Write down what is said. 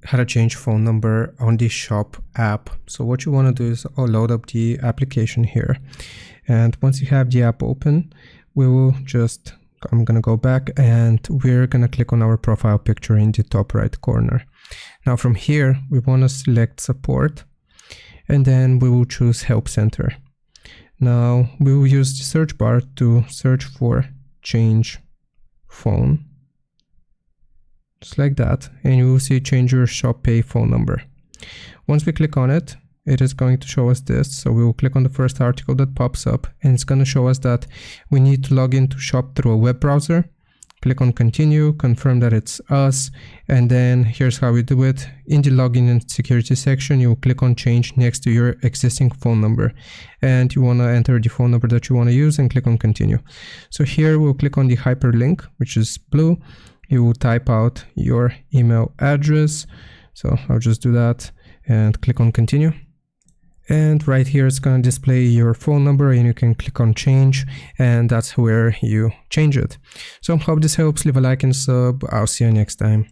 how to change phone number on the shop app. So what you want to do is load up the application here. And once you have the app open, I'm going to go back and we're going to click on our profile picture in the top right corner. Now from here, we want to select support and then we will choose help center. Now we will use the search bar to search for change phone, just like that, and you will see change your shop pay phone number. Once we click on it, it is going to show us this. So we will click on the first article that pops up and it's going to show us that we need to log into shop through a web browser. Click on continue, confirm that it's us, and then here's how we do it. In the login and security section, you will click on change next to your existing phone number, and you want to enter the phone number that you want to use and click on continue. So here we'll click on the hyperlink, which is blue. You will type out your email address. So I'll just do that and click on continue. And right here it's going to display your phone number and you can click on change, and that's where you change it. So I hope this helps. Leave a like and sub. I'll see you next time.